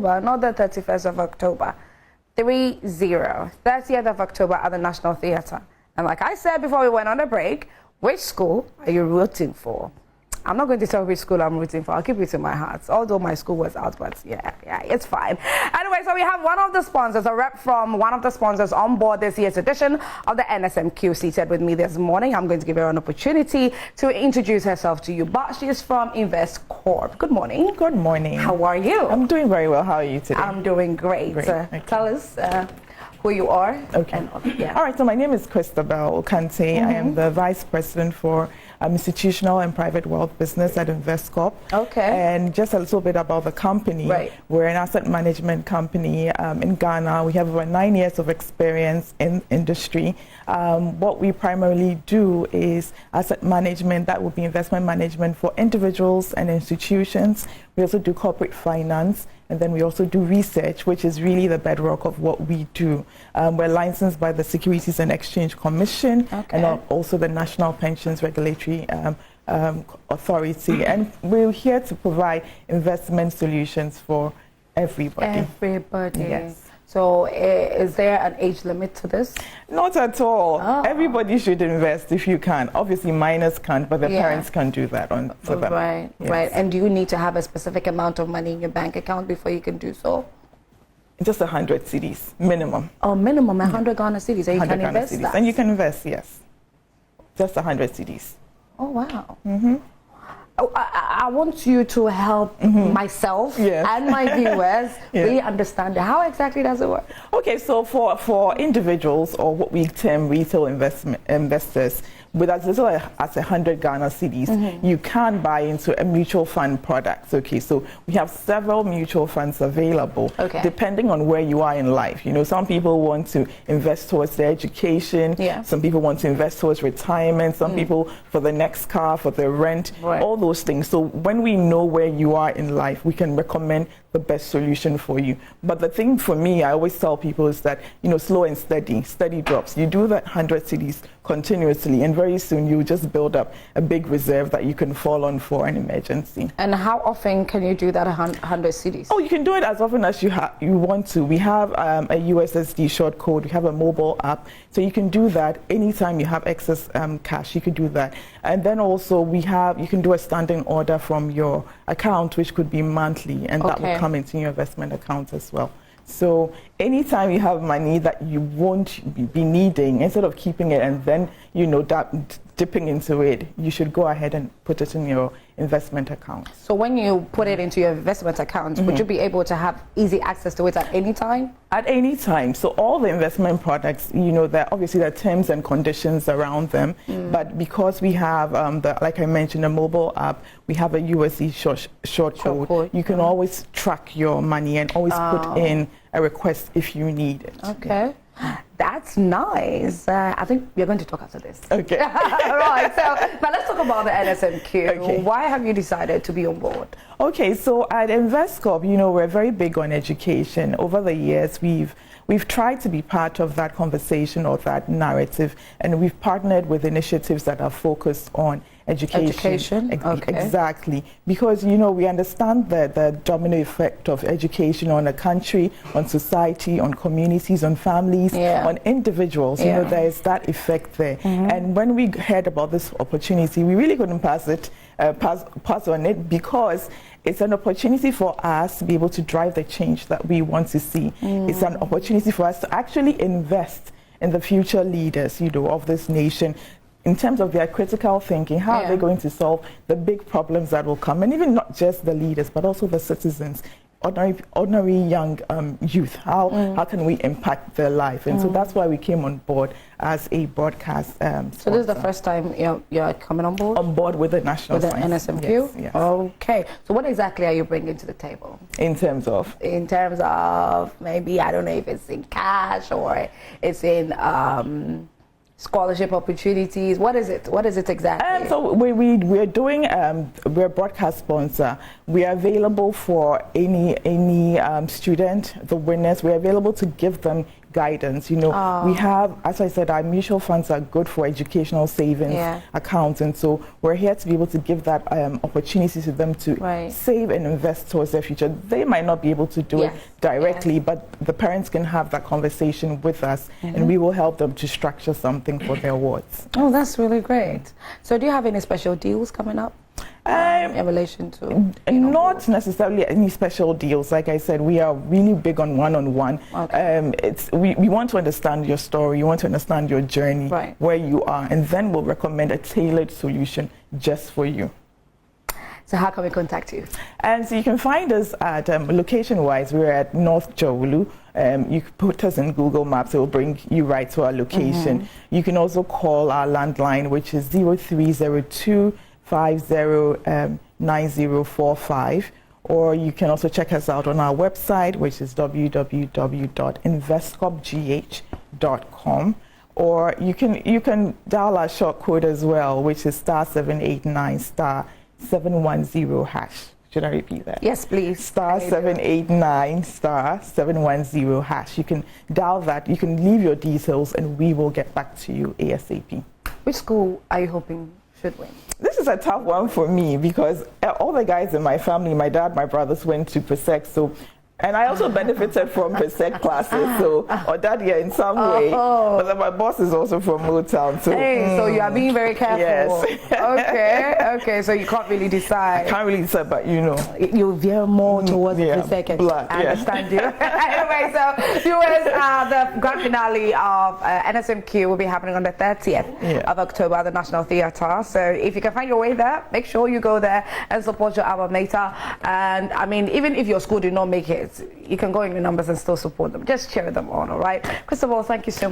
Well, not the 31st of October. 30th of October at the National Theatre. And like I said before we went on a break, which school are you rooting for? I'm not going to tell which school I'm rooting for. I'll keep it in my heart. Although my school was out, but yeah, it's fine. Anyway, so we have one of the sponsors, a rep from one of the sponsors on board this year's edition of the NSMQ seated with me this morning. I'm going to give her an opportunity to introduce herself to you. But she is from Invest Corp. Good morning. Good morning. How are you? I'm doing very well. How are you today? I'm doing great. Okay. Tell us who you are. Okay. All right. So my name is Christabel Okante. I am the Vice President for Institutional and Private Wealth Business at Invest Corp. Okay. And just a little bit about the company. Right. We're an asset management company in Ghana. We have over 9 years of experience in industry. What we primarily do is asset management. That would be investment management for individuals and institutions. We also do corporate finance. And then we also do research, which is really the bedrock of what we do. We're licensed by the Securities and Exchange Commission and also the National Pensions Regulatory Authority. And we're here to provide investment solutions for everybody. Everybody. Yes. So is there an age limit to this? Not at all. Oh. Everybody should invest if you can. Obviously, minors can't, but the parents can do that for them. Right, Yes. right. And do you need to have a specific amount of money in your bank account before you can do so? Just 100 CDs, minimum. Oh, minimum 100 Ghana cedis. So you can invest CDs. that. And you can invest, yes. Just 100 CDs. Oh, wow. I want you to help myself and my viewers really understand how exactly does it work. Okay, so for individuals or what we term retail investors, with as little as 100 Ghana cedis, you can buy into a mutual fund product. Okay, so we have several mutual funds available, depending on where you are in life. You know, some people want to invest towards their education. Some people want to invest towards retirement. Some people for the next car, for the rent, all those things. So when we know where you are in life, we can recommend the best solution for you. But the thing for me, I always tell people is that, you know, slow and steady drops. You do that 100 CDs continuously, and very soon you just build up a big reserve that you can fall on for an emergency. And how often can you do that 100 CDs? Oh, you can do it as often as you want to. We have a USSD short code. We have a mobile app, so you can do that anytime you have excess cash. You can do that, and then also you can do a standing order from your account, which could be monthly, and that will come into your investment account as well. So anytime you have money that you won't be needing, instead of keeping it and then, you know, dipping into it, you should go ahead and put it in your investment account. So when you put it into your investment account, would you be able to have easy access to it at any time? At any time. So all the investment products, you know, obviously there are terms and conditions around them, but because we have, like I mentioned, a mobile app, we have a USD short code. You can always track your money and always put in a request if you need it. Okay. That's nice. I think we're going to talk after this. Okay. Right. So now let's talk about the NSMQ. Okay. Why have you decided to be on board? Okay. So at InvestCorp, you know, we're very big on education. Over the years, we've tried to be part of that conversation or that narrative, and we've partnered with initiatives that are focused on education. Exactly. Because, you know, we understand the domino effect of education on a country, on society, on communities, on families, on individuals. You know, there is that effect there. And when we heard about this opportunity, we really couldn't pass on it, because it's an opportunity for us to be able to drive the change that we want to see. It's an opportunity for us to actually invest in the future leaders, you know, of this nation, in terms of their critical thinking. How are they going to solve the big problems that will come? And even not just the leaders, but also the citizens, ordinary young youth. How can we impact their life? And so that's why we came on board as a broadcast sponsor. So this is the first time you're coming on board? On board with the National NSMQ? Yes. Okay. So what exactly are you bringing to the table? In terms of? In terms of, maybe, I don't know if it's in cash or it's in scholarship opportunities. What is it? What is it exactly? So we're doing, we're a broadcast sponsor. We are available for any student, the winners. We're available to give them guidance. You know, we have, as I said, our mutual funds are good for educational savings accounts, and so we're here to be able to give that opportunity to them to save and invest towards their future. They might not be able to do it directly, but the parents can have that conversation with us, and we will help them to structure something for their wards. Oh, that's really great. So do you have any special deals coming up? In relation to not necessarily any special deals. Like I said, we are really big on one-on-one. We want to understand your story, we want to understand your journey, where you are, and then we'll recommend a tailored solution just for you. So how can we contact you? And so you can find us at location-wise, we're at North Jowulu. You can put us in Google Maps, it will bring you right to our location. You can also call our landline, which is 0302 509045, or you can also check us out on our website, which is www.investcorpgh.com, or you can dial our short code as well, which is *789 *710#. Should I repeat that? Yes, please. *789 *710#. You can dial that, you can leave your details, and we will get back to you ASAP. Which school are you hoping should win? This is a tough one for me because all the guys in my family, my dad, my brothers went to PESEC, so, and I also benefited from PESEC classes, so, or that year in some way. But then my boss is also from Motown, so. Hey, so you are being very careful. Yes. Okay, so you can't really decide. I can't really decide, but you know. You veer more towards PESEC. Blood, I understand you. Anyway, so viewers, the grand finale of NSMQ will be happening on the 30th of October at the National Theatre. So if you can find your way there, make sure you go there and support your alma mater. And I mean, even if your school did not make it, you can go in your numbers and still support them. Just cheer them on, all right? First of all, thank you so much.